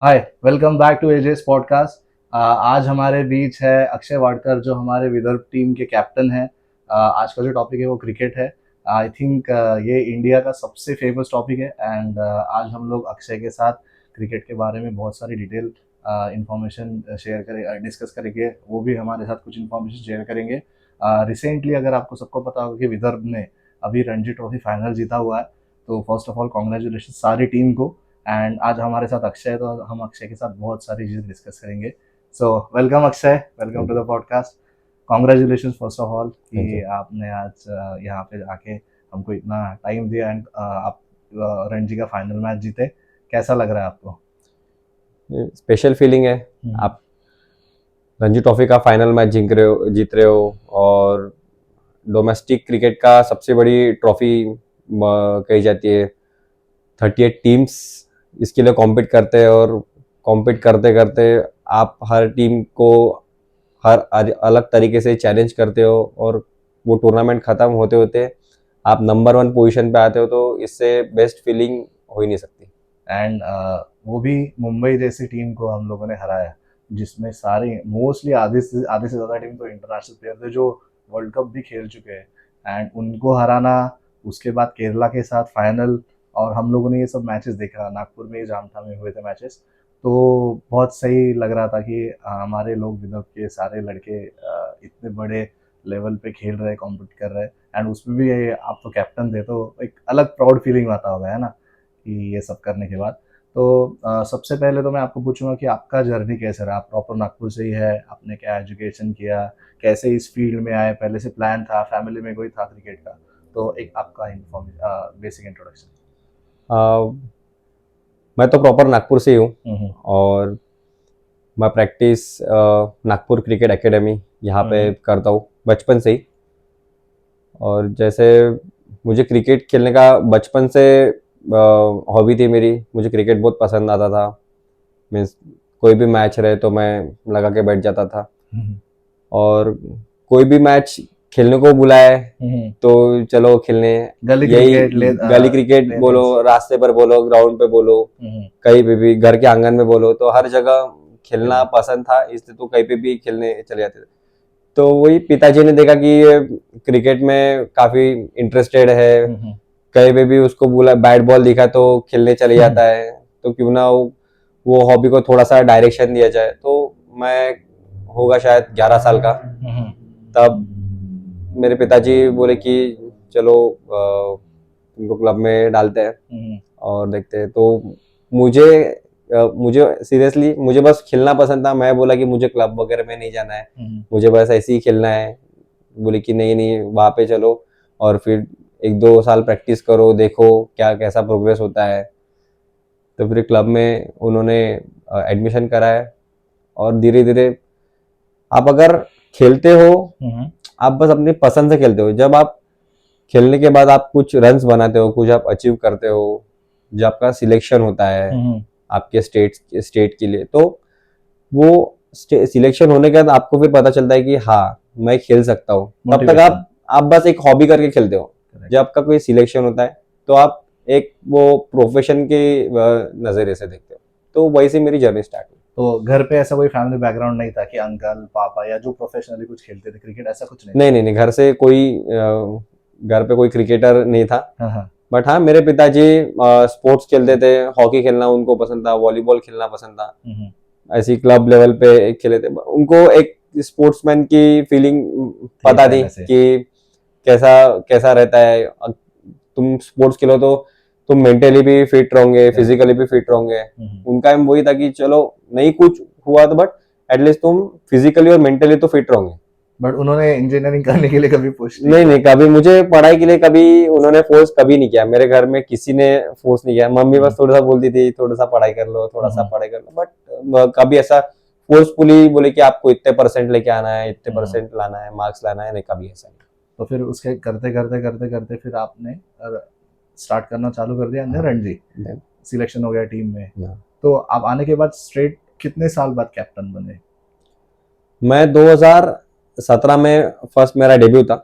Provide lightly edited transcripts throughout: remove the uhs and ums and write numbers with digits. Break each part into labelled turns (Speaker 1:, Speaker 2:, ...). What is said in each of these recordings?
Speaker 1: Hi, welcome back to ages podcast. आज हमारे बीच है अक्षय वाडकर जो हमारे विदर्भ टीम के कैप्टन हैं। आज का जो टॉपिक है वो क्रिकेट है। आई थिंक ये इंडिया का सबसे फेमस टॉपिक है एंड आज हम लोग अक्षय के साथ क्रिकेट के बारे में बहुत सारी डिटेल इंफॉर्मेशन शेयर करें डिस्कस करेंगे। वो भी हमारे साथ कुछ इंफॉर्मेशन शेयर करेंगे। रिसेंटली अगर आपको सबको पता होगा कि विदर्भ ने अभी रणजी ट्रॉफी फाइनल जीता हुआ है, तो फर्स्ट ऑफ ऑल कॉन्ग्रेचुलेशन सारी टीम को। एंड आज हमारे साथ अक्षय है, तो हम अक्षय के साथ बहुत सारी चीज़ें डिस्कस करेंगे। So welcome Akshay, welcome to the podcast. Congratulation first of all
Speaker 2: thank
Speaker 1: कि
Speaker 2: यू।
Speaker 1: आपने आज यहाँ पे आके हमको इतना टाइम दिया एंड आप रणजी का फाइनल मैच जीते। कैसा लग रहा है आपको?
Speaker 2: स्पेशल फीलिंग है। आप रणजी ट्रॉफी का फाइनल मैच जीत रहे हो और डोमेस्टिक क्रिकेट का सबसे बड़ी ट्रॉफी कही जाती है। 38 टीम्स इसके लिए कॉम्पीट करते हैं और कॉम्पीट करते करते आप हर टीम को हर अलग तरीके से चैलेंज करते हो और वो टूर्नामेंट ख़त्म होते होते आप नंबर 1 पोजीशन पे आते हो, तो इससे बेस्ट फीलिंग हो ही नहीं सकती।
Speaker 1: एंड वो भी मुंबई जैसी टीम को हम लोगों ने हराया, जिसमें सारे मोस्टली आधे से ज़्यादा टीम तो इंटरनेशनल प्लेयर थे जो वर्ल्ड कप भी खेल चुके हैं एंड उनको हराना। उसके बाद केरला के साथ फाइनल, और हम लोगों ने ये सब मैचेस देखा, नागपुर में जामठा में हुए थे मैचेस। तो बहुत सही लग रहा था कि हमारे लोग विदर्भ के सारे लड़के इतने बड़े लेवल पे खेल रहे, कॉम्पीट कर रहे, एंड उसमें भी आप तो कैप्टन थे, तो एक अलग प्राउड फीलिंग आता होगा, है ना, कि ये सब करने के बाद। तो सबसे पहले तो मैं आपको पूछूंगा कि आपका जर्नी कैसे रहा। आप प्रॉपर नागपुर से ही है, आपने क्या एजुकेशन किया, कैसे इस फील्ड में आए, पहले से प्लान था, फैमिली में कोई था क्रिकेट का? तो एक आपका बेसिक इंट्रोडक्शन।
Speaker 2: मैं तो प्रॉपर नागपुर से ही हूँ
Speaker 1: हम्म।
Speaker 2: और मैं प्रैक्टिस नागपुर क्रिकेट एकेडमी यहाँ पे करता हूँ बचपन से ही। और जैसे मुझे क्रिकेट खेलने का बचपन से हॉबी थी मेरी, मुझे क्रिकेट बहुत पसंद आता था। मीन्स कोई भी मैच रहे तो मैं लगा के बैठ जाता था
Speaker 1: हम्म।
Speaker 2: और कोई भी मैच खेलने को बुलाए
Speaker 1: हम्म।
Speaker 2: तो चलो खेलने।
Speaker 1: गली
Speaker 2: यही
Speaker 1: क्रिकेट
Speaker 2: गली क्रिकेट
Speaker 1: ले
Speaker 2: बोलो,
Speaker 1: मीन्स।
Speaker 2: रास्ते पर बोलो, ग्राउंड पे बोलो, कहीं पे भी, घर के आंगन में बोलो, तो हर जगह खेलना पसंद था, इसलिए तो कहीं पे भी खेलने चले जाते थे। तो वही पिताजी ने देखा कि ये क्रिकेट में काफी इंटरेस्टेड है, कहीं पे भी उसको बोला, बैट बॉल दिखा तो खेलने चले जाता है, तो क्यों ना वो हॉबी को थोड़ा सा डायरेक्शन दिया जाए। तो मैं होगा शायद 11 साल का, तब मेरे पिताजी बोले कि चलो तुमको क्लब में डालते हैं और देखते हैं। तो मुझे मुझे सीरियसली मुझे बस खेलना पसंद था। मैं बोला कि मुझे क्लब वगैरह में नहीं जाना है, मुझे बस ऐसे ही खेलना है। बोले कि नहीं नहीं, वहाँ पे चलो और फिर 1-2 साल प्रैक्टिस करो, देखो क्या कैसा प्रोग्रेस होता है। तो फिर क्लब में उन्होंने एडमिशन कराया और धीरे धीरे आप अगर खेलते हो, आप बस अपनी पसंद से खेलते हो। जब आप खेलने के बाद आप कुछ रन्स बनाते हो, कुछ आप अचीव करते हो, जब आपका सिलेक्शन होता है आपके स्टेट के लिए, तो वो सिलेक्शन होने के बाद आपको फिर पता चलता है कि हाँ मैं खेल सकता हूँ। तब तक आप बस एक हॉबी करके खेलते हो। जब आपका कोई सिलेक्शन होता है तो आप एक वो प्रोफेशन के नजरिए से देखते हो। तो वैसे मेरी जर्नी स्टार्ट हुई।
Speaker 1: तो घर पे ऐसा कोई फैमिली बैकग्राउंड नहीं था कि अंकल पापा या जो प्रोफेशनली कुछ खेलते थे क्रिकेट, ऐसा कुछ नहीं?
Speaker 2: नहीं नहीं नहीं, घर से कोई घर पे कोई क्रिकेटर नहीं था।
Speaker 1: हाँ।
Speaker 2: बट हाँ, मेरे पिताजी स्पोर्ट्स खेलते थे, हॉकी खेलना उनको पसंद था, वॉलीबॉल खेलना पसंद था। ऐसी क्लब लेवल पे खेले थे। उनको एक स्पोर्ट्समैन की फीलिंग पता थी कि कैसा कैसा रहता है। तुम स्पोर्ट्स खेलो तो तुम मेंटली भी फिट रहोगे, फिजिकली भी फिट रहोगे। उनका एम वही था कि चलो नहीं कुछ हुआ तो बट एटलीस्ट तुम फिजिकली और मेंटली तो फिट रहोगे।
Speaker 1: बट उन्होंने इंजीनियरिंग करने के लिए कभी पुश
Speaker 2: नहीं नहीं, कभी मुझे पढ़ाई के लिए कभी उन्होंने फोर्स कभी नहीं किया। मेरे घर में किसी ने फोर्स नहीं किया। मम्मी बस थोड़ा सा बोलती थी, थोड़ा सा पढ़ाई कर लो, थोड़ा सा पढ़ाई कर लो, बट कभी ऐसा फोर्सफुली बोले कि आपको इतने परसेंट लेके आना है, इतने परसेंट लाना है, मार्क्स लाना है, नहीं, कभी ऐसा नहीं।
Speaker 1: तो फिर उसके करते करते करते करते फिर आपने स्टार्ट करना चालू कर दिया अंदर रणजी, सिलेक्शन हो गया टीम में। तो आप आने के बाद स्ट्रेट कितने साल बाद कैप्टन बने?
Speaker 2: मैं 2017 में फर्स्ट मेरा डेब्यू था।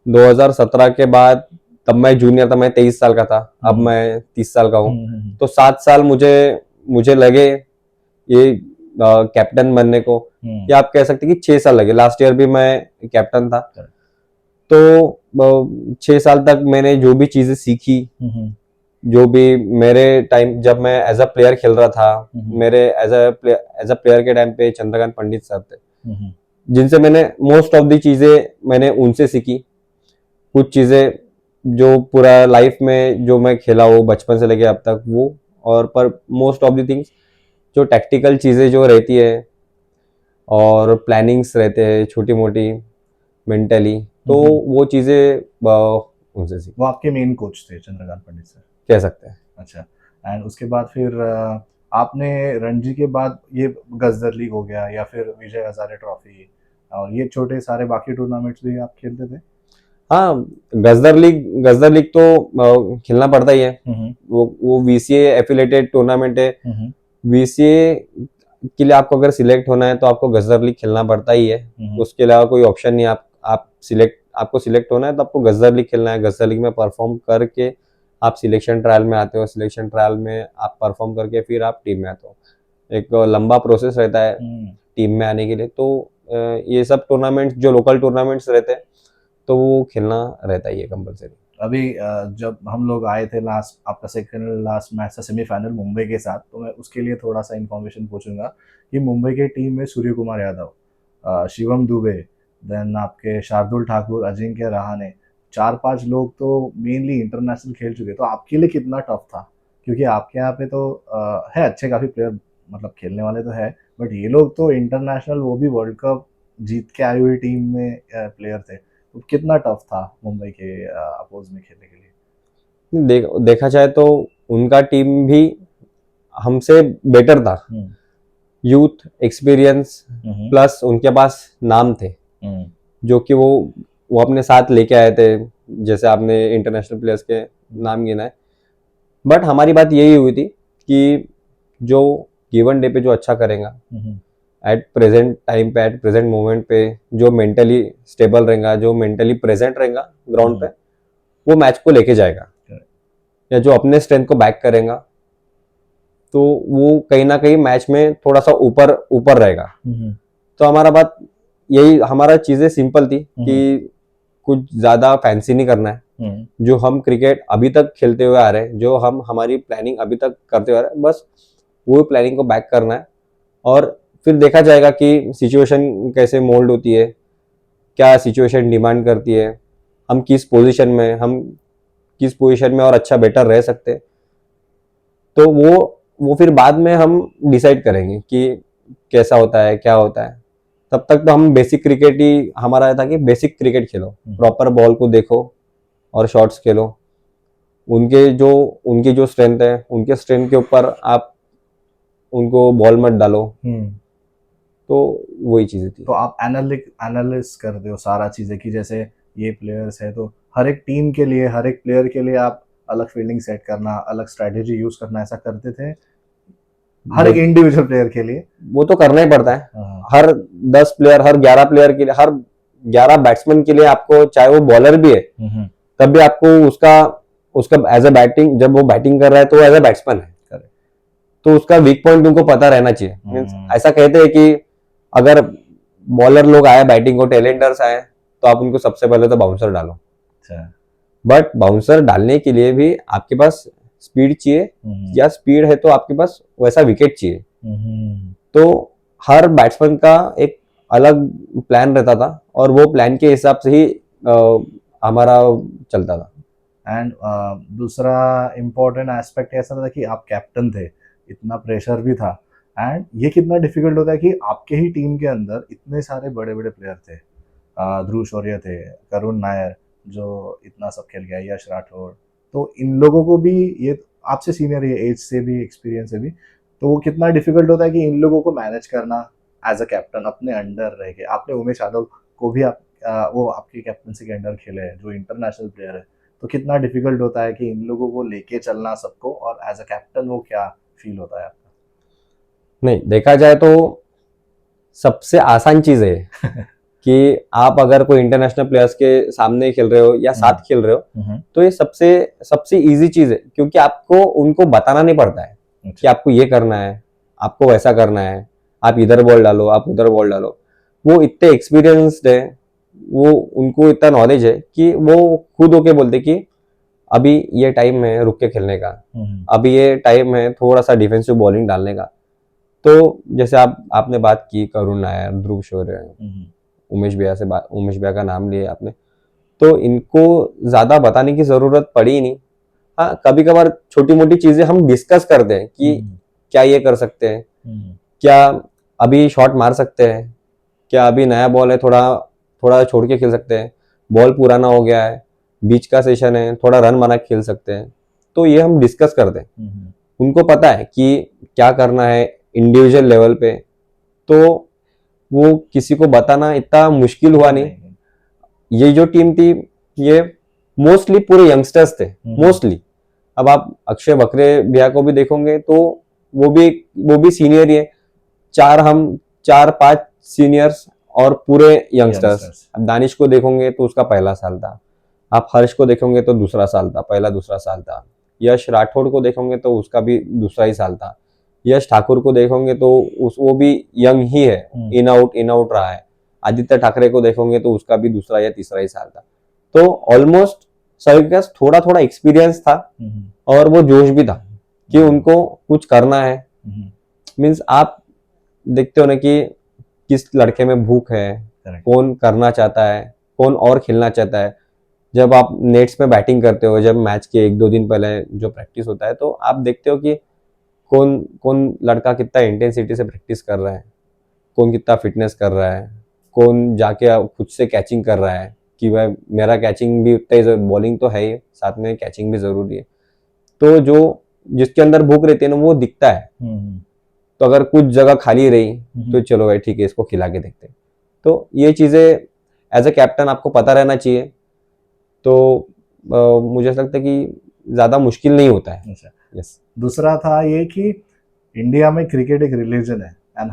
Speaker 2: 2017 के बाद, तब मैं जूनियर था, मैं 23 साल का था, अब मैं 30 साल का हूँ। तो 7 साल मुझे लगे ये कैप्टन बनने को, या आप कह सकते हैं कि 6 साल लगे। लास्ट ईयर भी मैं कैप्टन था, तो 6 साल तक मैंने जो भी चीजें सीखी, जो भी मेरे टाइम जब मैं एज अ प्लेयर खेल रहा था, मेरे एज अ प्लेयर के टाइम पे चंद्रकांत पंडित सर थे, जिनसे मैंने मोस्ट ऑफ दी चीजें मैंने उनसे सीखी। कुछ चीजें जो पूरा लाइफ में जो मैं खेला हो बचपन से लेके अब तक वो, और पर मोस्ट ऑफ दी थिंग्स जो टैक्टिकल चीजें जो रहती है और प्लानिंग्स रहते हैं छोटी मोटी मेंटली, तो वो चीजें उनसे सीखी,
Speaker 1: वो आपके मेन कोच थे चंद्रकांत पंडित सर,
Speaker 2: कह सकते हैं।
Speaker 1: अच्छा। एंड उसके बाद फिर आपने रणजी के बाद ये गजदर लीग हो गया या फिर विजय हजारे ट्रॉफी और ये छोटे सारे बाकी टूर्नामेंट्स भी आप खेलते थे?
Speaker 2: हाँ, गजदर लीग तो खेलना पड़ता ही है। वो वीसीए एफिलेटेड टूर्नामेंट है। वीसीए के लिए आपको अगर सिलेक्ट होना है तो आपको गजदर लीग खेलना पड़ता ही है, उसके अलावा कोई ऑप्शन नहीं। आपको सिलेक्ट होना है तो आपको गजदर लीग खेलना है। गजदर लीग में परफॉर्म करके आप सिलेक्शन ट्रायल में आते हो, सिलेक्शन ट्रायल में आप परफॉर्म करके फिर आप टीम में आते हो। एक लंबा प्रोसेस रहता है टीम में आने के लिए। तो ये सब टूर्नामेंट्स जो लोकल टूर्नामेंट्स रहते हैं तो वो खेलना रहता ही है कंपलसरी।
Speaker 1: अभी जब हम लोग आए थे लास्ट, आपका सेकंड लास्ट मैच था सेमीफाइनल मुंबई के साथ, तो मैं उसके लिए थोड़ा सा इन्फॉर्मेशन पूछूंगा कि मुंबई के टीम में सूर्य कुमार यादव, शिवम दुबे, देन आपके शार्दुल ठाकुर, अजिंक्य रहाणे, 4-5 लोग तो मेनली इंटरनेशनल खेल चुके। तो आपके लिए कितना टफ था? क्योंकि आपके यहाँ पे तो है अच्छे काफ़ी प्लेयर, मतलब खेलने वाले तो है, बट ये लोग तो इंटरनेशनल, वो भी वर्ल्ड कप जीत के आई हुई टीम में प्लेयर थे। तो कितना टफ था मुंबई के अपोज में खेलने के लिए?
Speaker 2: देखा जाए तो उनका टीम भी हमसे बेटर था। यूथ एक्सपीरियंस प्लस उनके पास नाम थे जो कि वो अपने साथ लेके आए थे। जैसे आपने इंटरनेशनल प्लेयर्स के नाम गिना है, बट हमारी बात यही हुई थी कि जो गिवन डे पे जो अच्छा करेगा, एट प्रेजेंट टाइम पे, एट प्रेजेंट मोमेंट पे जो मेंटली स्टेबल रहेगा, जो मेंटली प्रेजेंट रहेगा ग्राउंड पे, वो मैच को लेके जाएगा। या जो अपने स्ट्रेंथ को बैक करेगा तो वो कहीं ना कहीं मैच में थोड़ा सा ऊपर रहेगा। तो हमारा चीजें सिंपल थी कि कुछ ज्यादा फैंसी नहीं करना है। जो हम क्रिकेट अभी तक खेलते हुए आ रहे हैं, जो हमारी प्लानिंग अभी तक करते हुए आ रहे हैं, बस वो प्लानिंग को बैक करना है। और फिर देखा जाएगा कि सिचुएशन कैसे मोल्ड होती है, क्या सिचुएशन डिमांड करती है, हम किस पोजीशन में और अच्छा बेटर रह सकते हैं। तो वो फिर बाद में हम डिसाइड करेंगे कि कैसा होता है, क्या होता है। तब तक तो हम बेसिक क्रिकेट ही हमारा था कि बेसिक क्रिकेट खेलो, प्रॉपर बॉल को देखो और शॉट्स खेलो। उनकी जो स्ट्रेंथ है, उनके स्ट्रेंथ के ऊपर आप उनको बॉल मत डालो। तो वही चीजें थी।
Speaker 1: तो आप एनालिस करते हो सारा चीजें कि जैसे ये प्लेयर्स है तो हर एक टीम के लिए, हर एक प्लेयर के लिए आप अलग फील्डिंग सेट करना, अलग स्ट्रेटेजी यूज करना, ऐसा करते थे हर एक इंडिविजुअल प्लेयर के लिए?
Speaker 2: वो तो करना ही पड़ता है। हर 10 प्लेयर, हर 11 प्लेयर के लिए, हर 11 बैट्समैन के लिए आपको, चाहे वो बॉलर भी है तब भी आपको उसका एज अ बैटिंग, जब वो बैटिंग कर रहा है तो एज अ बैट्समैन है, तो उसका वीक पॉइंट उनको पता रहना चाहिए। ऐसा कहते हैं कि अगर बॉलर लोग आए बैटिंग को, टैलेंटर्स आए, तो आप उनको सबसे पहले तो बाउंसर डालो। बट बाउंसर डालने के लिए भी आपके पास स्पीड चाहिए, या स्पीड है तो आपके पास वैसा विकेट चाहिए। तो हर बैट्समैन का एक अलग प्लान रहता था और वो प्लान के हिसाब से ही हमारा चलता था।
Speaker 1: एंड दूसरा इम्पोर्टेंट एस्पेक्ट ऐसा था कि आप कैप्टन थे, इतना प्रेशर भी था। एंड ये कितना डिफिकल्ट होता है कि आपके ही टीम के अंदर इतने सारे बड़े बड़े प्लेयर थे, ध्रुव शौर्य थे, करुण नायर जो इतना सब खेल गया, यश राठौड़, तो इन लोगों को भी, ये आपसे सीनियर है एज से भी, एक्सपीरियंस से भी, तो वो कितना डिफिकल्ट होता है कि इन लोगों को मैनेज करना एज अ कैप्टन अपने अंडर रह के। आपने उमेश यादव को भी वो आपकी कैप्टनसी के अंडर खेले हैं, जो इंटरनेशनल प्लेयर है, तो कितना डिफिकल्ट होता है कि इन लोगों को लेके चलना सबको, और एज अ कैप्टन वो क्या फील होता है आपका?
Speaker 2: नहीं, देखा जाए तो सबसे आसान चीज है कि आप अगर कोई इंटरनेशनल प्लेयर्स के सामने खेल रहे हो या साथ खेल रहे हो, तो ये सबसे इजी चीज है, क्योंकि आपको उनको बताना नहीं पड़ता है कि आपको ये करना है, आपको वैसा करना है, आप इधर बॉल डालो, आप उधर बॉल डालो। वो इतने एक्सपीरियंस्ड है, वो उनको इतना नॉलेज है कि वो खुद होके बोलते कि अभी ये टाइम है रुक के खेलने का, अभी ये टाइम है थोड़ा सा डिफेंसिव बॉलिंग डालने का। तो जैसे आपने बात की करुण नायर, ध्रुव शौर्य, उमेश भैया का नाम लिया आपने, तो इनको ज्यादा बताने की जरूरत पड़ी ही नहीं। हाँ, कभी कभार छोटी मोटी चीजें हम डिस्कस करते हैं कि क्या ये कर सकते हैं, क्या अभी शॉट मार सकते हैं, क्या अभी नया बॉल है थोड़ा थोड़ा छोड़ के खेल सकते हैं, बॉल पुराना हो गया है, बीच का सेशन है, थोड़ा रन बना के खेल सकते हैं। तो ये हम डिस्कस करते हैं। उनको पता है कि क्या करना है इंडिविजुअल लेवल पे, तो वो किसी को बताना इतना मुश्किल हुआ नहीं। ये जो टीम थी ये मोस्टली पूरे यंगस्टर्स थे, मोस्टली। अब आप अक्षय बकरे भैया को भी देखोगे तो वो भी सीनियर ही है, चार पांच सीनियर्स और पूरे यंगस्टर्स। अब दानिश को देखोगे तो उसका पहला साल था, आप हर्ष को देखोगे तो दूसरा साल था, पहला दूसरा साल था। यश राठौड़ को देखोगे तो उसका भी दूसरा ही साल था। यश ठाकुर को देखोगे तो वो भी यंग ही है, इन आउट रहा है। आदित्य ठाकरे को देखोगे तो उसका भी दूसरा या तीसरा ही साल था। तो ऑलमोस्ट सभी के पास थोड़ा थोड़ा एक्सपीरियंस था और वो जोश भी था कि उनको कुछ करना है। मीन्स आप देखते हो ना कि किस लड़के में भूख है, कौन करना चाहता है, कौन और खेलना चाहता है। जब आप नेट्स में बैटिंग करते हो, जब मैच के 1-2 दिन पहले जो प्रैक्टिस होता है, तो आप देखते हो कि कौन कौन लड़का कितना इंटेंसिटी से प्रैक्टिस कर रहा है, कौन कितना फिटनेस कर रहा है, कौन जाके खुद से कैचिंग कर रहा है कि भाई मेरा कैचिंग भी उतना ही, बॉलिंग तो है ही, साथ में कैचिंग भी जरूरी है। तो जो जिसके अंदर भूख रहती है ना वो दिखता है। तो अगर कुछ जगह खाली रही तो चलो भाई ठीक है, इसको खिला के देखते हैं। तो ये चीजें एज ए कैप्टन आपको पता रहना चाहिए। तो मुझे ऐसा लगता है कि ज्यादा मुश्किल नहीं होता है।
Speaker 1: यस। दूसरा था ये कि इंडिया में क्रिकेट एक रिलीजन है, एंड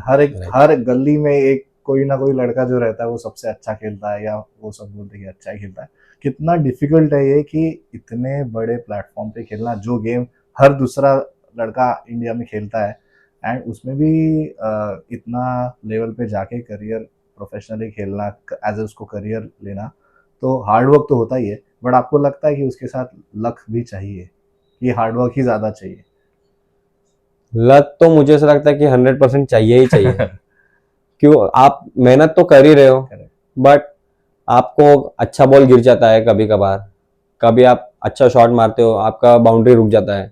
Speaker 1: हर गली में एक कोई ना कोई लड़का जो रहता है वो सबसे अच्छा खेलता है, या वो सब बोलते हैं कि अच्छा ही खेलता है। कितना डिफिकल्ट है ये कि इतने बड़े प्लेटफॉर्म पे खेलना, जो गेम हर दूसरा लड़का इंडिया में खेलता है, एंड उसमें भी इतना लेवल पे जाके करियर प्रोफेशनली खेलना, एज ए उसको करियर लेना, तो हार्ड वर्क तो होता ही है, बट आपको लगता है कि उसके साथ लक भी चाहिए, कि हार्ड वर्क ही ज़्यादा चाहिए?
Speaker 2: लक तो मुझे ऐसा लगता है कि 100% चाहिए ही चाहिए। क्यों, आप मेहनत तो कर ही रहे हो, बट आपको अच्छा बॉल गिर जाता है कभी कभार, कभी आप अच्छा शॉट मारते हो, आपका बाउंड्री रुक जाता है,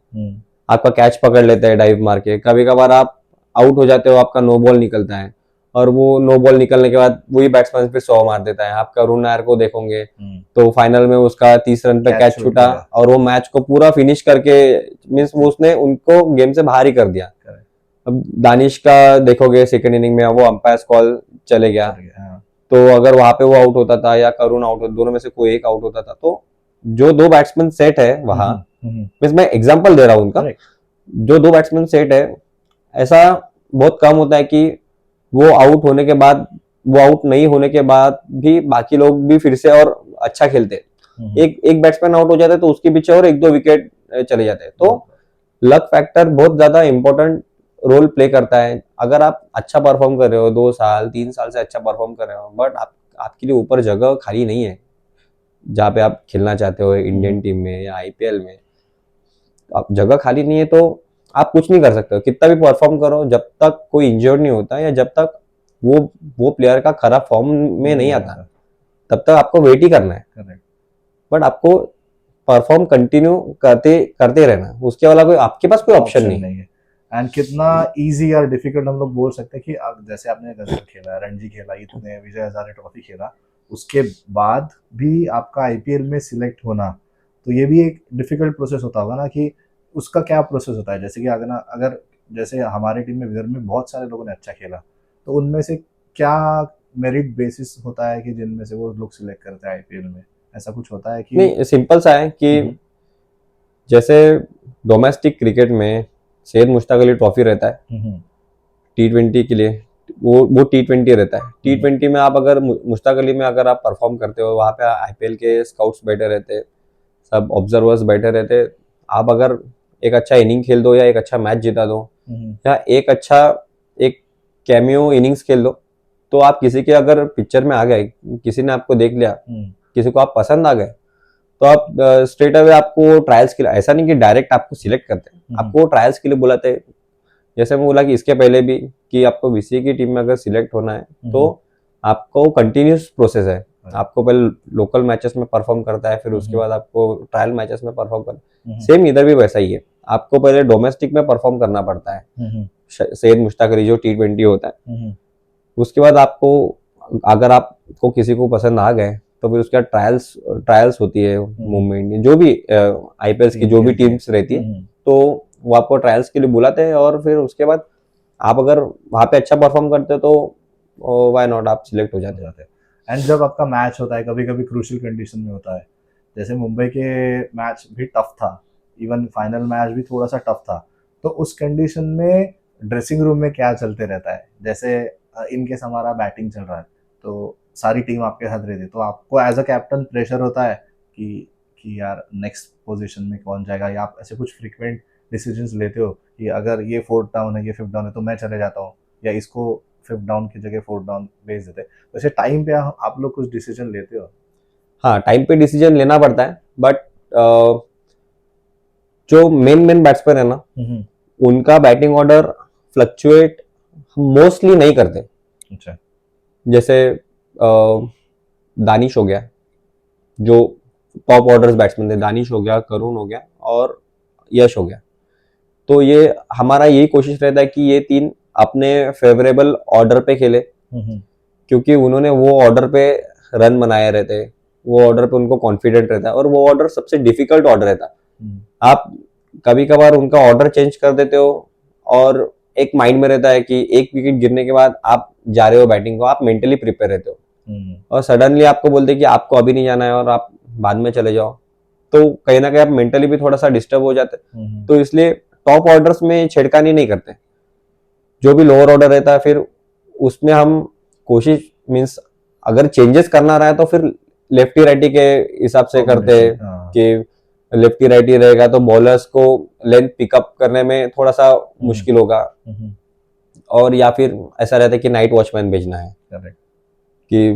Speaker 2: आपका कैच पकड़ लेते हैं डाइव मार के, कभी कभार आप आउट हो जाते हो, आपका नो बॉल निकलता है, और वो नो बॉल निकलने के बाद वही बैट्समैन फिर 100 मार देता है। आप करुण नायर को देखोगे तो फाइनल में उसका 30 रन पे कैच छूटा और वो मैच को पूरा फिनिश करके, मीन्स वो उसने उनको गेम से बाहर ही कर दिया। अब दानिश का देखोगे सेकंड इनिंग में वो अंपायर कॉल चले गया, तो अगर वहां पे वो आउट होता था या करुण आउट होता, दोनों में से कोई एक आउट होता था, तो जो दो बैट्समैन सेट है वहां, मीन्स मैं एग्जांपल दे रहा हूं उनका, जो दो बैट्समैन सेट है, ऐसा बहुत कम होता है कि वो आउट होने के बाद, वो आउट नहीं होने के बाद भी बाकी लोग भी फिर से और अच्छा खेलते। एक बैट्समैन आउट हो जाता है तो उसके पीछे और 1-2 विकेट चले जाते हैं। तो लक फैक्टर बहुत ज्यादा इंपॉर्टेंट रोल प्ले करता है। अगर आप अच्छा परफॉर्म कर रहे हो, 2 साल 3 साल से अच्छा परफॉर्म कर रहे हो, बट आपके लिए ऊपर जगह खाली नहीं है जहाँ पे आप खेलना चाहते हो, इंडियन टीम में या आईपीएल में, आप जगह खाली नहीं है तो आप कुछ नहीं कर सकते हो, कितना भी परफॉर्म करो, जब तक कोई इंजर्ड नहीं होता या जब तक वो प्लेयर का खराब फॉर्म में नहीं आता, तब तक आपको वेट ही करना है। बट आपको परफॉर्म कंटिन्यू करते रहना, उसके अलावा कोई आपके पास कोई ऑप्शन नहीं है।
Speaker 1: एंड कितना इजी और डिफिकल्ट हम लोग बोल सकते हैं कि जैसे आपने गजल खेला, रणजी खेला, इतने विजय हजारे ट्रॉफी खेला, उसके बाद भी आपका आईपीएल में सिलेक्ट होना, तो ये भी एक डिफिकल्ट प्रोसेस होता होगा ना, कि उसका क्या प्रोसेस होता है? जैसे कि अगर जैसे हमारे टीम में विदर्भ में बहुत सारे लोगों ने अच्छा खेला, तो उनमें से क्या मेरिट बेसिस होता है कि जिनमें से वो लोग सिलेक्ट करते हैं आईपीएल में? ऐसा कुछ होता है कि
Speaker 2: नहीं, सिंपल सा है कि जैसे डोमेस्टिक क्रिकेट में सैयद मुश्ताक अली ट्रॉफी रहता है T20 के लिए, वो T20 रहता है। T20 में आप अगर मुश्ताक अली में अगर आप परफॉर्म करते हो, वहाँ पे आईपीएल के स्काउट्स बैठे रहते, सब ऑब्जर्वर्स बैठे रहते, आप अगर एक अच्छा इनिंग खेल दो या एक अच्छा मैच जिता दो या एक कैमियो इनिंग्स खेल दो, तो आप किसी के अगर पिक्चर में आ गए, किसी ने आपको देख लिया, किसी को आप पसंद आ गए, तो आप स्ट्रेट अवे आपको ट्रायल्स के लिए, ऐसा नहीं कि डायरेक्ट आपको सिलेक्ट करते हैं, आपको ट्रायल्स के लिए बुलाते हैं। जैसे मैं बोला कि इसके पहले भी कि आपको बीसीए की टीम में अगर सिलेक्ट होना है तो आपको कंटिन्यूस प्रोसेस है। आपको पहले लोकल मैचेस में परफॉर्म करता है, फिर उसके बाद आपको ट्रायल मैचेस में परफॉर्म करना है। सेम इधर भी वैसा ही है, आपको पहले डोमेस्टिक में परफॉर्म करना पड़ता है, सैयद मुश्ताक अली जो T20 होता है, उसके बाद आपको, अगर आपको किसी को पसंद आ गए तो फिर उसके बाद ट्रायल्स होती है मुंबई इंडियन, जो भी आईपीएल की जो भी टीम्स रहती है, तो वो आपको ट्रायल्स के लिए बुलाते हैं और फिर उसके बाद आप अगर वहाँ पे अच्छा परफॉर्म करते हो तो व्हाई नॉट, आप सिलेक्ट हो जाते हैं।
Speaker 1: एंड जब आपका मैच होता है, कभी कभी क्रूशियल कंडीशन में होता है, जैसे मुंबई के मैच भी टफ था, इवन फाइनल मैच भी थोड़ा सा टफ था, तो उस कंडीशन में ड्रेसिंग रूम में क्या चलते रहता है? जैसे इनकेस हमारा बैटिंग चल रहा है तो सारी टीम आपके साथ रहती है, तो आपको एज अ कैप्टन प्रेशर होता है कि यार नेक्स्ट पोजीशन में कौन जाएगा, या आप ऐसे कुछ फ्रीक्वेंट डिसीजंस लेते हो कि अगर ये फोर्थ डाउन है, ये फिफ्थ डाउन है, तो मैं चले जाता हूँ, या इसको फिफ्थ डाउन की जगह फोर्थ डाउन भेज देते हैं? वैसे टाइम पे आप लोग कुछ डिसीजन लेते हो?
Speaker 2: हाँ, टाइम पे डिसीजन लेना पड़ता है, बट जो मेन बैट्समैन है ना, उनका बैटिंग ऑर्डर फ्लक्चुएट मोस्टली नहीं करते।
Speaker 1: अच्छा।
Speaker 2: जैसे दानिश हो गया, जो टॉप ऑर्डर्स बैट्समैन थे, दानिश हो गया, करुण हो गया और यश हो गया, तो ये हमारा यही कोशिश रहता है कि ये तीन अपने फेवरेबल ऑर्डर पे खेले, क्योंकि उन्होंने वो ऑर्डर पे रन बनाए रहते, वो ऑर्डर पे उनको कॉन्फिडेंट रहता है और वो ऑर्डर सबसे डिफिकल्ट ऑर्डर रहता है। आप कभी कभार उनका ऑर्डर चेंज कर देते हो और एक माइंड में रहता है कि एक विकेट गिरने के बाद आप जा रहे हो बैटिंग को, आप मेंटली प्रिपेयर रहते हो, और सडनली आपको बोलते कि आपको अभी नहीं जाना है और आप बाद में चले जाओ, तो कहीं ना कहीं आप मेंटली भी थोड़ा सा डिस्टर्ब हो जाते हैं। तो इसलिए टॉप ऑर्डर्स में छेड़खानी नहीं करते, जो भी लोअर ऑर्डर रहता है फिर उसमें हम कोशिश, मीन्स अगर चेंजेस करना रहा है तो फिर लेफ्टी राइटी के हिसाब से करते हैं कि लेफ्टी राइटी रहेगा तो बॉलर्स को लेंथ पिकअप करने में थोड़ा सा मुश्किल होगा, और या फिर ऐसा रहता है कि नाइट वॉचमैन भेजना है कि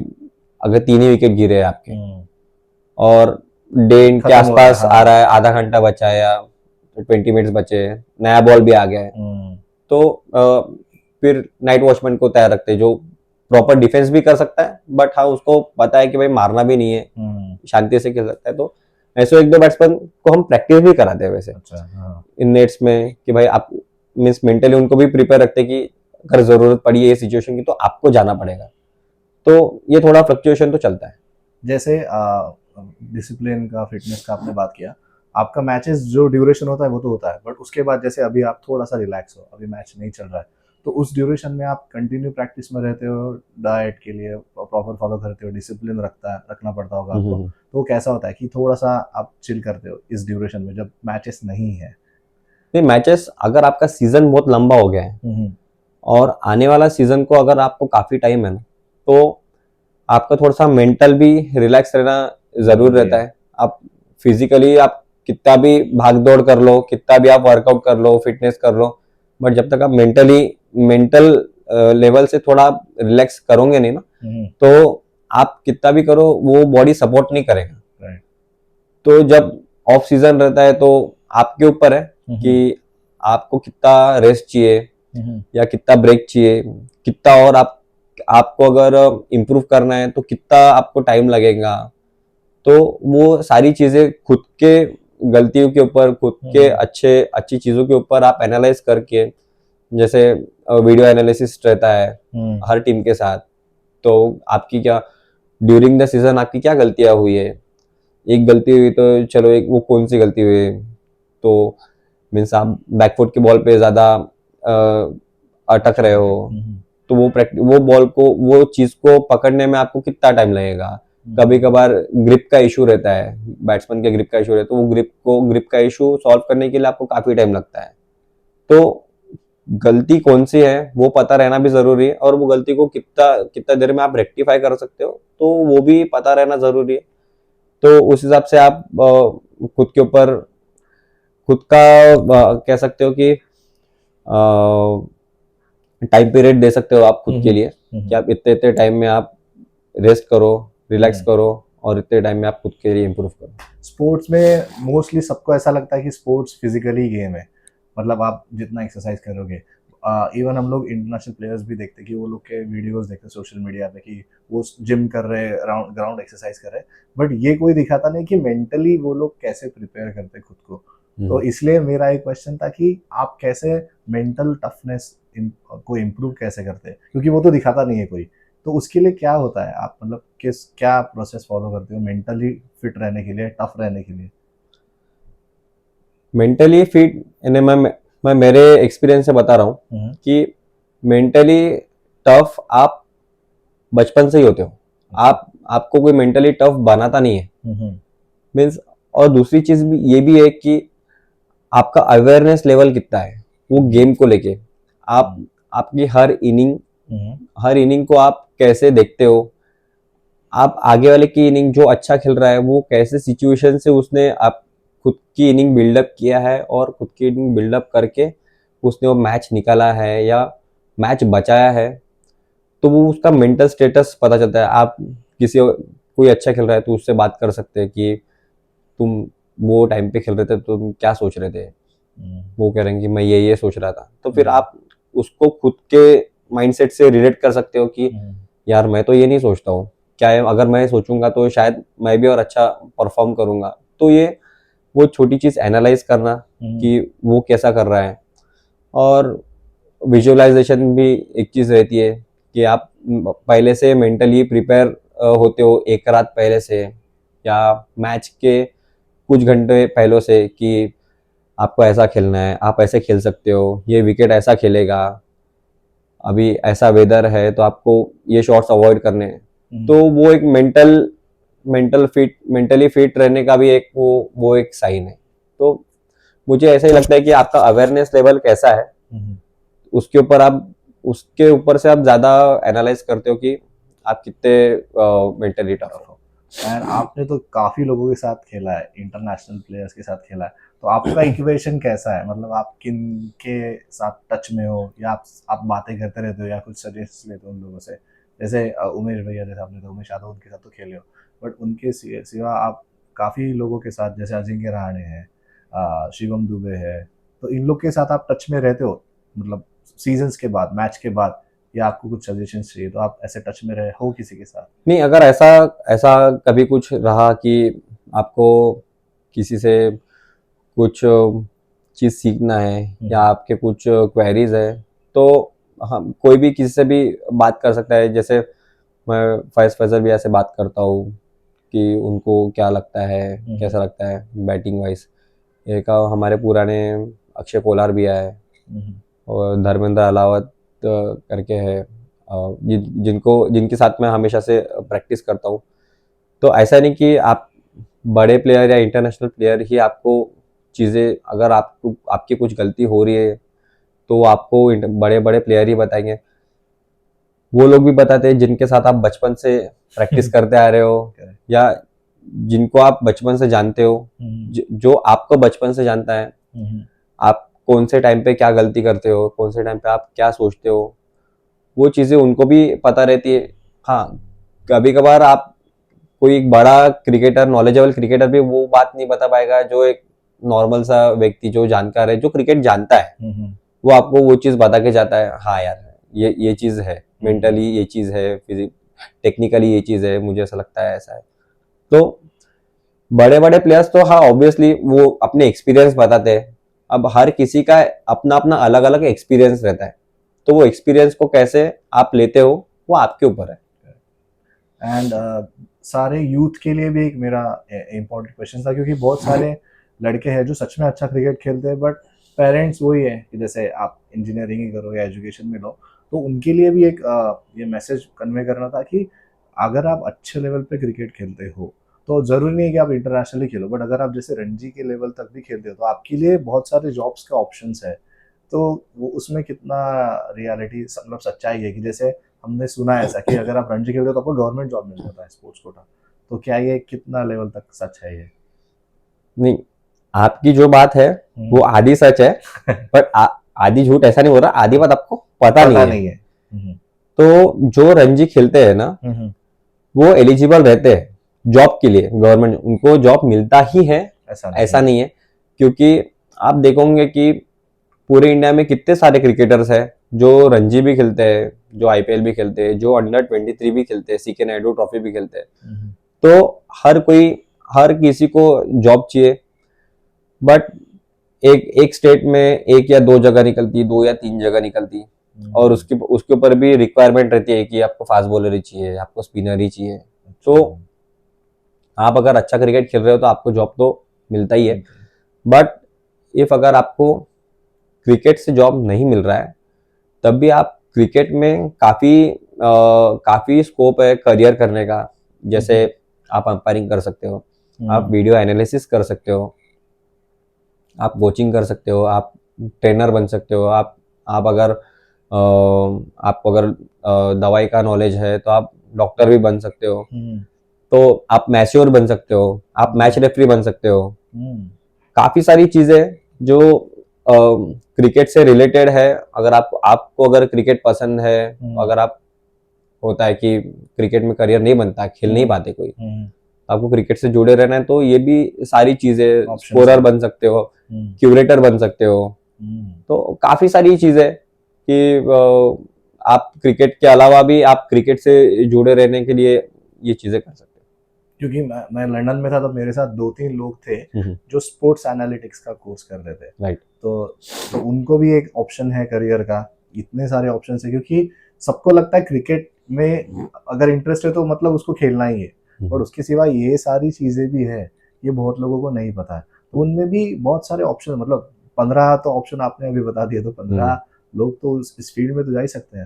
Speaker 2: अगर 3 ही विकेट गिरे आपके और डे एंड के आसपास आ रहा है, आधा घंटा बचा है या 20 मिनट्स बचे, नया बॉल भी आ गया है, तो फिर नाइट वॉचमैन को तैयार रखते हैं जो प्रॉपर डिफेंस भी कर सकता है, बट हाँ उसको पता है कि भाई मारना भी नहीं है, शांति से खेल सकता है। तो ऐसे एक दो बैट्समैन को हम प्रैक्टिस भी कराते हैं वैसे इन नेट्स में, कि भाई आप मीन्स मेंटली उनको भी प्रिपेयर रखते हैं कि अगर जरूरत पड़ी है ये सिचुएशन की तो आपको जाना पड़ेगा, तो ये थोड़ा फ्लक्चुएशन तो चलता है।
Speaker 1: जैसे डिसिप्लिन का, फिटनेस का आपने बात किया, आपका मैचेस जो ड्यूरेशन होता है वो तो होता है, बट उसके बाद जैसे अभी आप थोड़ा सा रिलैक्स हो, अभी मैच नहीं चल रहा है, तो उस ड्यूरेशन में आप कंटिन्यू प्रैक्टिस में रहते हो, डाइट के लिए प्रॉपर फॉलो करते हो, डिसिप्लिन रखना पड़ता होगा आपको, तो वो कैसा होता है कि थोड़ा सा आप चिल करते हो इस ड्यूरेशन में जब मैचेस नहीं है?
Speaker 2: नहीं, मैचेस अगर आपका सीजन बहुत लंबा हो गया है और आने वाला सीजन को अगर आपको काफी टाइम है ना, तो आपका थोड़ा सा मेंटल भी रिलैक्स रहना जरूर रहता है। आप फिजिकली आप कितना भी भाग दौड़ कर लो, कितना भी आप वर्कआउट कर लो, फिटनेस कर लो, बट जब तक आप मेंटल लेवल से थोड़ा रिलैक्स करोगे नहीं ना, तो आप कितना भी करो वो बॉडी सपोर्ट नहीं करेगा। तो जब ऑफ सीजन रहता है तो आपके ऊपर है कि आपको कितना रेस्ट चाहिए या कितना ब्रेक चाहिए, कितना और आपको अगर इम्प्रूव करना है तो कितना आपको टाइम लगेगा। तो वो सारी चीजें खुद के गलतियों के ऊपर, खुद के अच्छी चीजों के ऊपर आप एनालाइज करके, जैसे वीडियो एनालिसिस रहता है हर टीम के साथ, तो आपकी क्या ड्यूरिंग द सीजन आपकी क्या गलतियां हुई है, एक गलती हुई तो चलो एक वो कौन सी गलती हुई, तो मीन्स आप बैकफुट के बॉल पे ज्यादा अटक रहे हो, तो वो बॉल को, वो चीज को पकड़ने में आपको कितना टाइम लगेगा। कभी कभार ग्रिप का इशू रहता है, बैट्समैन के ग्रिप का इशू रहता है, तो वो ग्रिप का इशू सॉल्व करने के लिए आपको काफी टाइम लगता है। तो गलती कौन सी है वो पता रहना भी जरूरी है, और वो गलती को कितना देर में आप रेक्टिफाई कर सकते हो तो वो भी पता रहना जरूरी है। तो उस हिसाब से आप खुद के ऊपर खुद का कह सकते हो कि टाइम पीरियड दे सकते हो आप खुद के लिए कि आप इतने इतने टाइम में आप रेस्ट करो, रिलैक्स करो, और इतने टाइम में आप खुद के लिए इम्प्रूव करो।
Speaker 1: स्पोर्ट्स में मोस्टली सबको ऐसा लगता है कि स्पोर्ट्स फिजिकली गेम है, मतलब आप जितना एक्सरसाइज करोगे। इवन हम लोग इंटरनेशनल प्लेयर्स भी देखते हैं कि वो लोग के वीडियोस देखते हैं सोशल मीडिया पे कि वो जिम कर रहे हैं, ग्राउंड एक्सरसाइज कर रहे हैं, बट ये कोई दिखाता नहीं कि मेंटली वो लोग कैसे प्रिपेयर करते हैं खुद को। तो इसलिए मेरा एक क्वेश्चन था कि आप कैसे मेंटल टफनेस को इम्प्रूव कैसे करते हैं, क्योंकि वो तो दिखाता नहीं है कोई। तो उसके लिए क्या होता है, आप मतलब किस क्या प्रोसेस फॉलो करते हो मेंटली फिट रहने के लिए, टफ रहने के लिए?
Speaker 2: मेंटली फिट यानी मैं मेरे एक्सपीरियंस से बता रहा हूँ कि मेंटली टफ आप बचपन से ही होते हो। आपको कोई मेंटली टफ बनाता नहीं है, मीन्स। और दूसरी चीज भी ये भी है कि आपका अवेयरनेस लेवल कितना है वो गेम को लेके। आप आपकी हर इनिंग को आप कैसे देखते हो, आप आगे वाले की इनिंग जो अच्छा खेल रहा है वो कैसे सिचुएशन से उसने आप खुद की इनिंग बिल्डअप किया है, और खुद की इनिंग बिल्डअप करके उसने वो मैच निकाला है या मैच बचाया है, तो वो उसका मेंटल स्टेटस पता चलता है। आप कोई अच्छा खेल रहा है तो उससे बात कर सकते हैं कि तुम वो टाइम पे खेल रहे थे, तुम क्या सोच रहे थे। वो कह रहे हैं कि मैं ये सोच रहा था, तो फिर आप उसको खुद के माइंडसेट से रिलेट कर सकते हो कि यार मैं तो ये नहीं सोचता हूँ, क्या है अगर मैं सोचूंगा तो शायद मैं भी और अच्छा परफॉर्म करूंगा। तो ये वो छोटी चीज एनालाइज करना कि वो कैसा कर रहा है। और विजुअलाइजेशन भी एक चीज रहती है कि आप पहले से मेंटली प्रिपेयर होते हो एक रात पहले से या मैच के कुछ घंटे पहले से कि आपको ऐसा खेलना है, आप ऐसे खेल सकते हो, ये विकेट ऐसा खेलेगा, अभी ऐसा वेदर है तो आपको ये शॉट्स अवॉइड करने हैं। तो वो एक मेंटली फिट रहने का भी एक वो एक साइन है। तो मुझे ऐसा ही लगता है कि आपका अवेयरनेस लेवल कैसा है, उसके ऊपर से आप ज्यादा एनालाइज करते हो कि आप कितने मेंटली टफ हो।
Speaker 1: एंड आपने तो काफी लोगों के साथ खेला है, इंटरनेशनल प्लेयर्स के साथ खेला है, तो आपका इक्वेशन कैसा है, मतलब आप किन के साथ टच में हो, या आप बातें करते रहते हो या कुछ सजेस्ट लेते हो उन लोगों से? जैसे उमेश भैया, जैसे आपने तो उमेश यादव उनके साथ तो खेले हो, बट उनके सिवा आप काफी लोगों के साथ, जैसे अजिंक्य रहाणे है, शिवम दुबे है, तो इन लोग के साथ आप टच में रहते हो, मतलब सीजन्स के बाद, मैच के बाद, या आपको कुछ सजेशन चाहिए तो आप ऐसे टच में रहे हो किसी के साथ?
Speaker 2: नहीं, अगर ऐसा ऐसा कभी कुछ रहा कि आपको किसी से कुछ चीज सीखना है या आपके कुछ क्वेरीज है, तो हम कोई भी किसी से भी बात कर सकता है। जैसे मैं फैज फैजल भैया से बात करता हूँ कि उनको क्या लगता है, कैसा लगता है बैटिंग वाइज। एक हमारे पुराने अक्षय कोलार भी आए, और धर्मेंद्र अलावत करके है, जिनके साथ मैं हमेशा से प्रैक्टिस करता हूँ। तो ऐसा नहीं कि आप बड़े प्लेयर या इंटरनेशनल प्लेयर ही आपको चीज़ें, अगर आपको आपकी कुछ गलती हो रही है तो वो आपको बड़े बड़े प्लेयर ही बताएंगे। वो लोग भी बताते हैं जिनके साथ आप बचपन से प्रैक्टिस करते आ रहे हो, या जिनको आप बचपन से जानते हो, जो आपको बचपन से जानता है। आप कौन से टाइम पे क्या गलती करते हो, कौन से टाइम पे आप क्या सोचते हो, वो चीज़ें उनको भी पता रहती है। हाँ, कभी कभार आप कोई एक बड़ा क्रिकेटर, नॉलेजेबल क्रिकेटर भी वो बात नहीं बता पाएगा जो एक नॉर्मल सा व्यक्ति जो जानकार है, जो क्रिकेट जानता है, वो आपको वो चीज बता के जाता है। हाँ यार, ये चीज है, मेंटली ये चीज है, टेक्निकली ये चीज है, मुझे ऐसा लगता है, ऐसा है। तो बड़े बड़े प्लेयर्स तो हाँ ऑब्वियसली वो अपने एक्सपीरियंस बताते हैं। अब हर किसी का अपना अपना अलग अलग एक्सपीरियंस रहता है, तो वो एक्सपीरियंस को कैसे आप लेते हो वो आपके ऊपर है।
Speaker 1: एंड सारे यूथ के लिए भी एक मेरा इम्पोर्टेंट क्वेश्चन था, क्योंकि बहुत सारे लड़के हैं जो सच में अच्छा क्रिकेट खेलते हैं, बट पेरेंट्स वही है कि जैसे आप इंजीनियरिंग ही करो या एजुकेशन में लो, तो उनके लिए भी एक ये मैसेज कन्वे करना था कि अगर आप अच्छे लेवल पे क्रिकेट खेलते हो तो ज़रूरी नहीं है कि आप इंटरनेशनली खेलो, बट अगर आप जैसे रणजी के लेवल तक भी खेलते हो तो आपके लिए बहुत सारे जॉब्स का ऑप्शंस है। तो वो उसमें कितना रियलिटी, मतलब सच्चाई है कि जैसे हमने सुना है ऐसा कि अगर आप रणजी खेलते हो तो आपको गवर्नमेंट जॉब मिल जाता है, स्पोर्ट्स कोटा, तो क्या ये कितना लेवल तक सच है ये?
Speaker 2: नहीं, आपकी जो बात है वो आधी सच है, पर आधी झूठ ऐसा नहीं हो रहा, आधी बात आपको पता नहीं है। तो जो रणजी खेलते हैं ना, वो एलिजिबल रहते हैं जॉब के लिए, गवर्नमेंट उनको जॉब मिलता ही है, ऐसा नहीं है। क्योंकि आप देखोगे कि पूरे इंडिया में कितने सारे क्रिकेटर्स हैं जो रणजी भी खेलते हैं, जो आईपीएल भी खेलते हैं, जो अंडर 23 भी खेलते हैं, सीके नायडू ट्रॉफी भी खेलते हैं। तो हर किसी को जॉब चाहिए, बट एक स्टेट में एक या दो जगह निकलती, 2 या 3 जगह निकलती, और उसके ऊपर भी रिक्वायरमेंट रहती है कि आपको फास्ट बॉलर ही चाहिए, आपको स्पिनर ही चाहिए। तो आप अगर अच्छा क्रिकेट खेल रहे हो तो आपको जॉब तो मिलता ही है, बट इफ अगर आपको क्रिकेट से जॉब नहीं मिल रहा है, तब भी आप क्रिकेट में काफी स्कोप है करियर करने का। जैसे आप अंपायरिंग कर सकते हो, आप वीडियो एनालिसिस कर सकते हो, आप कोचिंग कर सकते हो, आप ट्रेनर बन सकते हो, आप अगर दवाई का नॉलेज है तो आप डॉक्टर भी बन सकते हो, तो आप मैच्योर बन सकते हो, आप मैच रेफरी बन सकते हो। काफी सारी चीजें जो क्रिकेट से रिलेटेड है। अगर आपको अगर क्रिकेट पसंद है, अगर आप होता है कि क्रिकेट में करियर नहीं बनता, खेल नहीं पाते कोई, आपको क्रिकेट से जुड़े रहना है, तो ये भी सारी चीजें, स्कोरर बन सकते हो, क्यूरेटर बन सकते हो। तो काफी सारी चीजें कि आप क्रिकेट के अलावा भी आप क्रिकेट से जुड़े रहने के लिए ये चीजें कर सकते हो।
Speaker 1: क्योंकि मैं लंदन में था तो मेरे साथ 2-3 लोग थे जो स्पोर्ट्स एनालिटिक्स का कोर्स कर रहे थे।
Speaker 2: राइट।
Speaker 1: तो उनको भी एक ऑप्शन है करियर का, इतने सारे ऑप्शन है, क्योंकि सबको लगता है क्रिकेट में अगर इंटरेस्ट है तो मतलब उसको खेलना ही है, और उसके सिवा ये सारी चीजें भी है, ये बहुत लोगों को नहीं पता है। तो उनमें भी बहुत सारे ऑप्शन, मतलब 15 तो ऑप्शन आपने अभी बता दिए, तो 15 लोग तो इस फील्ड में तो जा ही सकते हैं।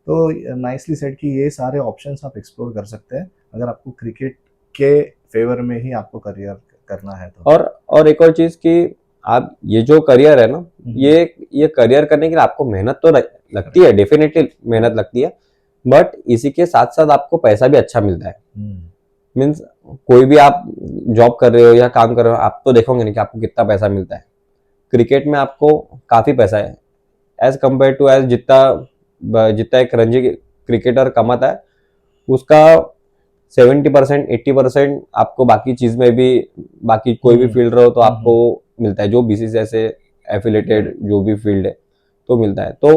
Speaker 1: तो नाइसली सेड कि ये सारे ऑप्शंस आप एक्सप्लोर कर सकते हैं अगर आपको क्रिकेट के फेवर में ही आपको करियर करना है तो।
Speaker 2: और एक और चीज कि आप ये जो करियर है ना, ये करियर करने के लिए आपको मेहनत तो लगती है, डेफिनेटली मेहनत लगती है, बट इसी के साथ साथ आपको पैसा भी अच्छा मिलता है। मीन्स कोई भी आप जॉब कर रहे हो या काम कर रहे हो, आप तो देखोगे नहीं कि आपको कितना पैसा मिलता है। क्रिकेट में आपको काफी पैसा है, एज कम्पेयर टू जितना एक रणजी क्रिकेटर कमाता है, उसका 70% 80% आपको बाकी चीज में भी, बाकी कोई भी फील्ड रहो तो आपको मिलता है, जो बीसीसीआई से एफिलेटेड जो भी फील्ड है तो मिलता है। तो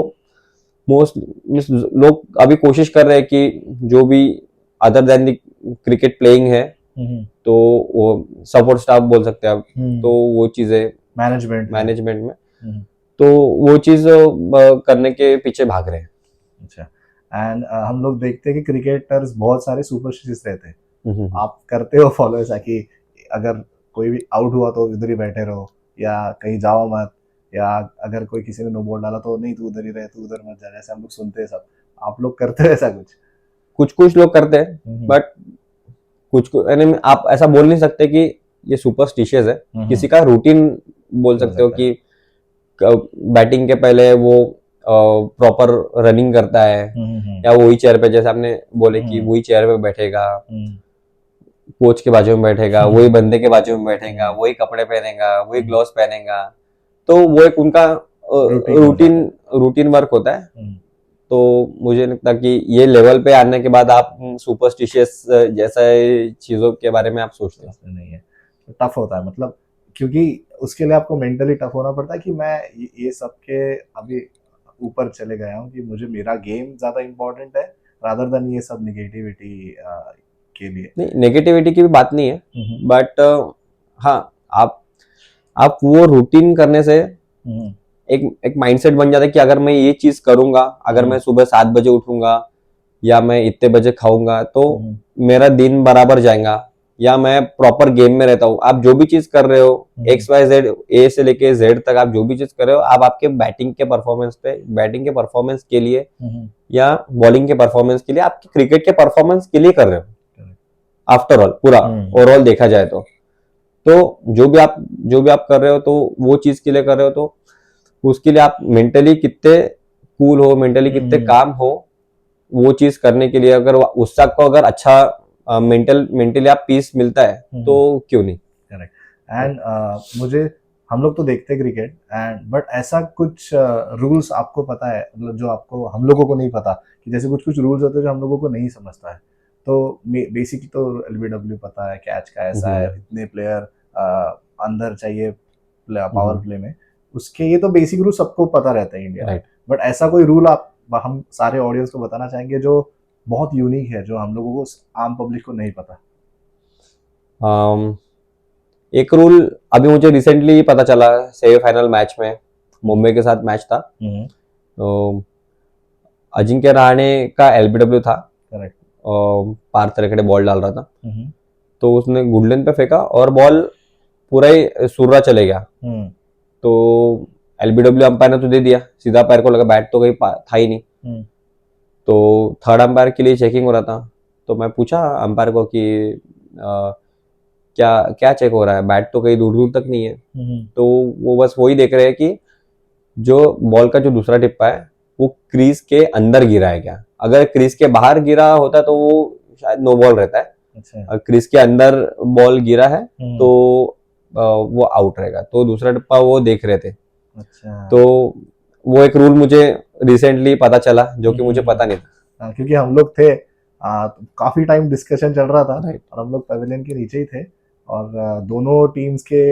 Speaker 2: मोस्ट लोग अभी कोशिश कर रहे हैं कि जो भी other than the cricket playing है, तो वो सपोर्ट स्टाफ बोल सकते हैं आप, तो वो चीजें मैनेजमेंट में, तो वो चीज करने के पीछे भाग रहे हैं।
Speaker 1: अच्छा। एंड हम लोग देखते हैं कि क्रिकेटर्स बहुत सारे सुपरस्टिशियस रहते हैं। आप करते हो फॉलो ऐसा कि अगर कोई भी आउट हुआ तो इधर ही बैठे रहो, या कहीं जाओ मत, या अगर कोई किसी ने नो बॉल डाला तो नहीं तू उधर ही रहे, तू उधर मत जा, जैसे हम लोग सुनते हैं सब। आप लोग करते हो ऐसा
Speaker 2: कुछ लोग करते हैं, बट कुछ यानी आप ऐसा बोल नहीं सकते कि ये सुपरस्टिशियस है। किसी का रूटीन बोल सकते हो कि बैटिंग के पहले वो प्रॉपर रनिंग करता है, या वही चेयर पे, जैसे आपने बोले कि वही चेयर पे बैठेगा, कोच के बाजू में बैठेगा, वही बंदे के बाजू में बैठेगा, वही कपड़े पहनेगा, वही ग्लोव्स पहनेगा, तो वो एक उनका रूटीन वर्क होता है। तो मुझे लगता है कि ये लेवल पे आने के बाद आप सुपरस्टिशियस जैसा चीजों के बारे में आप सोचते हो
Speaker 1: नहीं है। टफ होता है, मतलब क्योंकि उसके लिए आपको मेंटली टफ होना पड़ता है कि मैं ये सब के अभी ऊपर चले गया हूँ, कि मुझे मेरा गेम ज्यादा इम्पोर्टेंट है रादर देन ये सब नेगेटिविटी के लिए।
Speaker 2: नहीं, नेगेटिविटी की भी बात नहीं है, बट हाँ, आप वो रूटीन करने से एक माइंडसेट बन जाता है कि अगर मैं ये चीज करूंगा, अगर मैं सुबह 7 बजे उठूंगा, या मैं इतने बजे खाऊंगा, तो मेरा दिन बराबर जाएगा, या मैं प्रॉपर गेम में रहता हूँ। आप जो भी चीज कर रहे हो, XYZ A से लेके Z तक, आप जो भी चीज कर रहे हो, आप आपके बैटिंग के परफॉर्मेंस के लिए या बॉलिंग के परफॉर्मेंस के लिए, आपके क्रिकेट के परफॉर्मेंस के लिए कर रहे हो। आफ्टर ऑल पूरा ओवरऑल देखा जाए तो जो भी आप कर रहे हो, तो वो चीज के लिए कर रहे हो, तो उसके लिए आप मेंटली कितने कूल हो, मेंटली कितने काम हो, वो चीज करने के लिए अगर उससे आपको अगर अच्छा मेंटली आप पीस मिलता है तो क्यों नहीं।
Speaker 1: करेक्ट। एंड मुझे हम लोग तो देखते हैं क्रिकेट एंड बट ऐसा कुछ रूल्स आपको पता है, मतलब जो आपको हम लोगों को नहीं पता, कि जैसे कुछ कुछ रूल्स होते हैं जो हम लोगों को नहीं समझता है। तो बेसिकली तो एलबीडब्ल्यू पता है, कैच का ऐसा है, इतने प्लेयर अंदर चाहिए पावर प्ले में, उसके ये तो बेसिक रूल सबको पता रहता है इंडिया में।
Speaker 2: राइट।
Speaker 1: बट ऐसा कोई रूल आप हम सारे ऑडियंस को बताना चाहेंगे जो बहुत यूनिक है, जो हम लोगों को आम पब्लिक को नहीं पता?
Speaker 2: एक रूल अभी मुझे रिसेंटली पता चला, सेमीफाइनल मैच में मुंबई के साथ मैच था, तो अजिंक्य रहाणे का एलबीडब्ल्यू था,
Speaker 1: करेक्ट।
Speaker 2: पार्थ तरखड़े बॉल डाल रहा था, तो उसने गुडलेन पे फेंका और बॉल पूरा ही सुर्रा चले गया। तो एलबीडब्ल्यू अंपायर ने तो दे दिया, सीधा पैर को लगा, बैट तो कहीं था ही नहीं। तो थर्ड अंपायर के लिए चेकिंग हो रहा था, तो मैं पूछा अंपायर को कि क्या क्या चेक हो रहा है, बैट तो कहीं दूर दूर तक नहीं है। तो वो बस वही देख रहे हैं कि जो बॉल का जो दूसरा टिप्पा है वो क्रीज के अंदर गिरा है क्या। अगर क्रीज के बाहर गिरा होता तो वो शायद नो बॉल रहता है,
Speaker 1: अच्छा।
Speaker 2: क्रीज के अंदर बॉल गिरा है तो वो आउट रहेगा। तो दूसरा टिप्पा वो देख रहे थे।
Speaker 1: अच्छा।
Speaker 2: तो वो एक रूल मुझे रिसेंटली पता चला जो कि मुझे पता नहीं था।
Speaker 1: क्योंकि हम लोग थे तो काफी टाइम डिस्कशन चल रहा था,
Speaker 2: राइट।
Speaker 1: और हम लोग पवेलियन के नीचे ही थे, और दोनों टीम्स के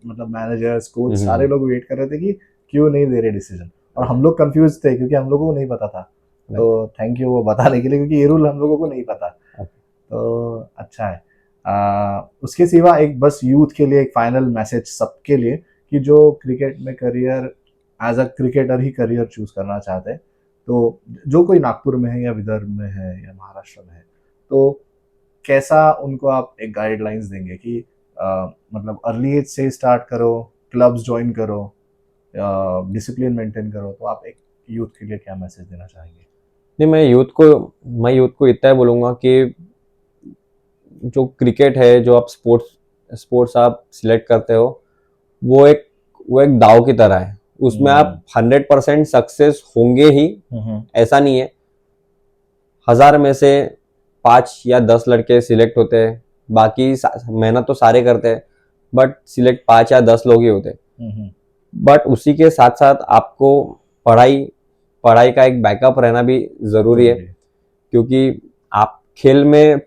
Speaker 1: मतलब मैनेजर्स, कोच, सारे लोग वेट कर रहे थे कि क्यों नहीं दे रहे डिसीजन, और हम लोग कंफ्यूज थे क्योंकि हम लोगों को नहीं पता था। तो थैंक यू वो बताने के लिए, क्योंकि ये रूल हम लोगों को नहीं पता। तो अच्छा है। उसके सिवा एक बस यूथ के लिए एक फाइनल मैसेज सबके लिए, कि जो क्रिकेट में करियर एज अ क्रिकेटर ही करियर चूज करना चाहते हैं, तो जो कोई नागपुर में है या विदर्भ में है या महाराष्ट्र में है, तो कैसा उनको आप एक गाइडलाइंस देंगे कि मतलब अर्ली एज से स्टार्ट करो, क्लब्स ज्वाइन करो, डिसिप्लिन मेंटेन करो, तो आप एक यूथ के लिए क्या मैसेज देना चाहेंगे?
Speaker 2: नहीं, मैं यूथ को इतना ही बोलूंगा कि जो क्रिकेट है, जो आप स्पोर्ट्स आप सिलेक्ट करते हो, वो एक दाव की तरह है। उसमें आप 100% सक्सेस होंगे ही ऐसा नहीं है। 1000 में से 5 या 10 लड़के सिलेक्ट होते हैं, बाकी मेहनत तो सारे करते हैं, बट सिलेक्ट 5 या 10 लोग ही होते हैं। बट उसी के साथ साथ आपको पढ़ाई का एक बैकअप रहना भी जरूरी है, क्योंकि आप खेल में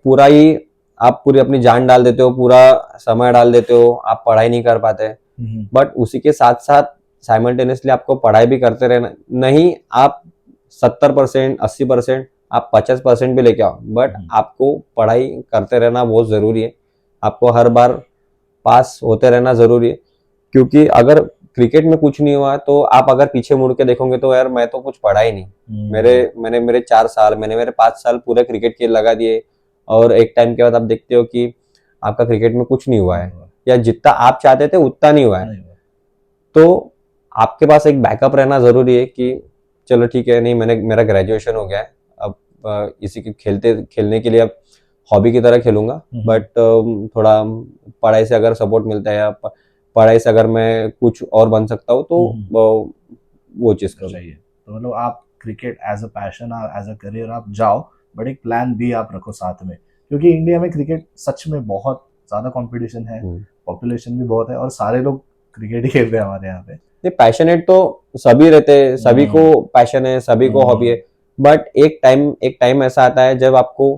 Speaker 2: आप पूरी अपनी जान डाल देते हो, पूरा समय डाल देते हो, आप पढ़ाई नहीं कर पाते। बट उसी के साथ साथ साइमल्टेनियसली आपको पढ़ाई भी करते रहना, नहीं आप 70%, 80%, आप 50% भी लेके आओ, बट आपको पढ़ाई करते रहना बहुत जरूरी है। आपको हर बार पास होते रहना जरूरी है, क्योंकि अगर क्रिकेट में कुछ नहीं हुआ तो आप अगर पीछे मुड़ के देखोगे तो यार मैं तो कुछ पढ़ा ही नहीं। मेरे 4 साल, मेरे 5 साल पूरे क्रिकेट के लगा दिए, और एक टाइम के बाद आप देखते हो कि आपका क्रिकेट में कुछ नहीं हुआ है, या जितना आप चाहते थे उतना नहीं हुआ है। तो आपके पास एक बैकअप रहना जरूरी है कि चलो ठीक है, नहीं मेरा ग्रेजुएशन हो गया है, अब इसी के खेलने के लिए अब हॉबी की तरह खेलूंगा, बट थोड़ा पढ़ाई से अगर सपोर्ट मिलता है, या पढ़ाई से अगर मैं कुछ और बन सकता हूँ, तो वो चीज करो।
Speaker 1: चाहिए। तो मतलब आप क्रिकेट एज अ पैशन और एज अ करियर आप जाओ, बट एक प्लान भी आप रखो साथ में, क्योंकि इंडिया में क्रिकेट सच में बहुत ज्यादा कंपटीशन है, पॉपुलेशन भी बहुत है, और सारे लोग क्रिकेट ही खेलते हैं हमारे यहाँ पे।
Speaker 2: पैशनेट तो सभी रहते हैं, सभी को पैशन है, सभी को हॉबी है, बट एक टाइम ऐसा आता है जब आपको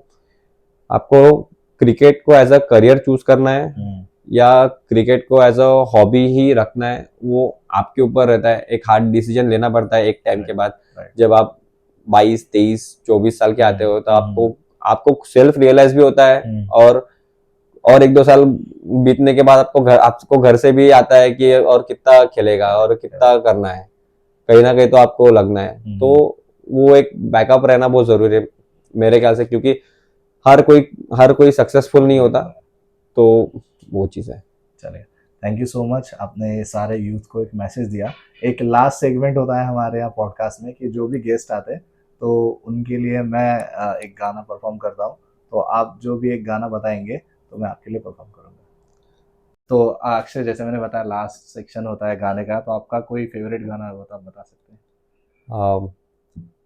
Speaker 2: क्रिकेट को एज अ करियर चूज करना है या क्रिकेट को एज अ हॉबी ही रखना है, वो आपके ऊपर रहता है। एक हार्ड डिसीजन लेना पड़ता है एक टाइम के बाद। जब आप 22, 23, 24 साल के आते हो, तो आपको सेल्फ रियलाइज भी होता है, और 1-2 साल बीतने के बाद आपको घर से भी आता है कि और कितना खेलेगा और कितना करना है, कहीं ना कहीं तो आपको लगना है। तो वो एक बैकअप रहना बहुत जरूरी है मेरे ख्याल से, क्योंकि हर कोई सक्सेसफुल नहीं होता, तो वो चीज है।
Speaker 1: चलिए, थैंक यू सो मच, आपने सारे यूथ को एक मैसेज दिया। एक लास्ट सेगमेंट होता है हमारे यहाँ पॉडकास्ट में कि जो भी गेस्ट आते हैं तो उनके लिए मैं एक गाना परफॉर्म करता हूँ, तो आप जो भी एक गाना बताएंगे तो मैं आपके लिए परफॉर्म करूँगा। तो अक्षय, जैसे मैंने बताया लास्ट सेक्शन होता है गाने का, तो आपका कोई फेवरेट गाना हो तो आप बता सकते हैं?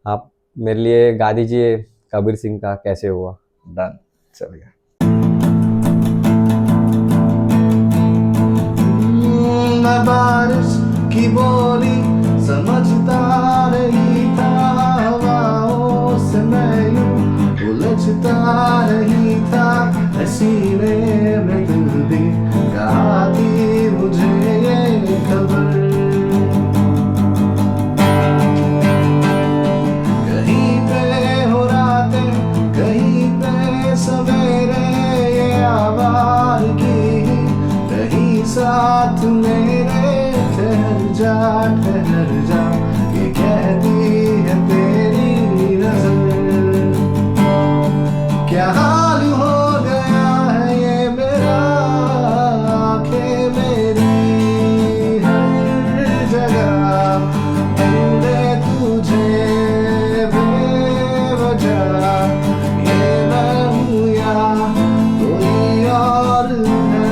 Speaker 2: आप मेरे लिए गा दीजिए कबीर सिंह का कैसे हुआ।
Speaker 1: डन, चलिए। बोली समझता नहीं था, हवाओं से मैं यूं उलझता नहीं था, सीने में दिल दी कहा थी मुझे ये खबर। कहीं पे हो रातें, कहीं पे सवेरे, ये आवारगी कहीं साथ मेरे, ठहर जा ये कहती है तेरी नजर। क्या हाल हो गया है ये मेरा, आंखें मेरी हर जगह ढूंढे तुझे बेवजह, ये मैं हूँ या कोई और है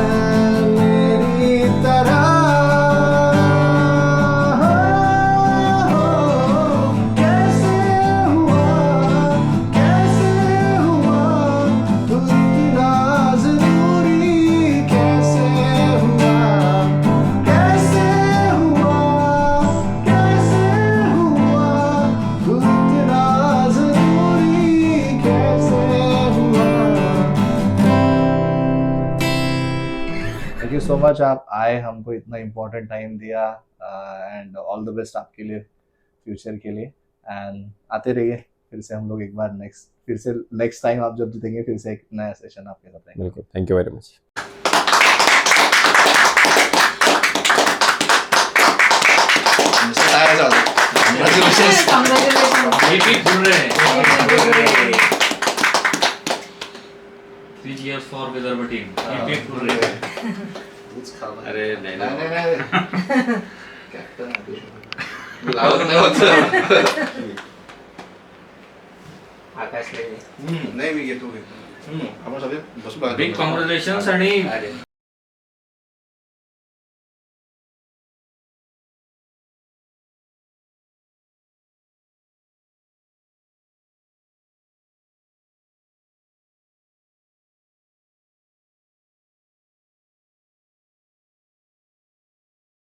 Speaker 1: मेरी तरह। कैसे हुआ तू इतना जरूरी, कैसे हुआ तू इतना जरूरी, कैसे हुआ। थैंक यू सो मच, आप आए, हमको इतना इम्पोर्टेंट टाइम दिया, एंड ऑल द बेस्ट आपके लिए फ्यूचर के लिए, एंड आते रहिए फिर से हम लोग एक बार नेक्स्ट टाइम आप जब जीतेंगे फिर से एक नया सेशन आपके साथ रहेंगे।
Speaker 2: बिल्कुल, thank you very much.
Speaker 3: Three cheers for Vidarbha team. Keep Hooray. अरे नहीं
Speaker 1: कैप्टन
Speaker 3: आकाश
Speaker 1: नाही मी घेतो आपण सगळे बसलो
Speaker 3: बिग कॉंग्रॅच्युलेशन्स आणि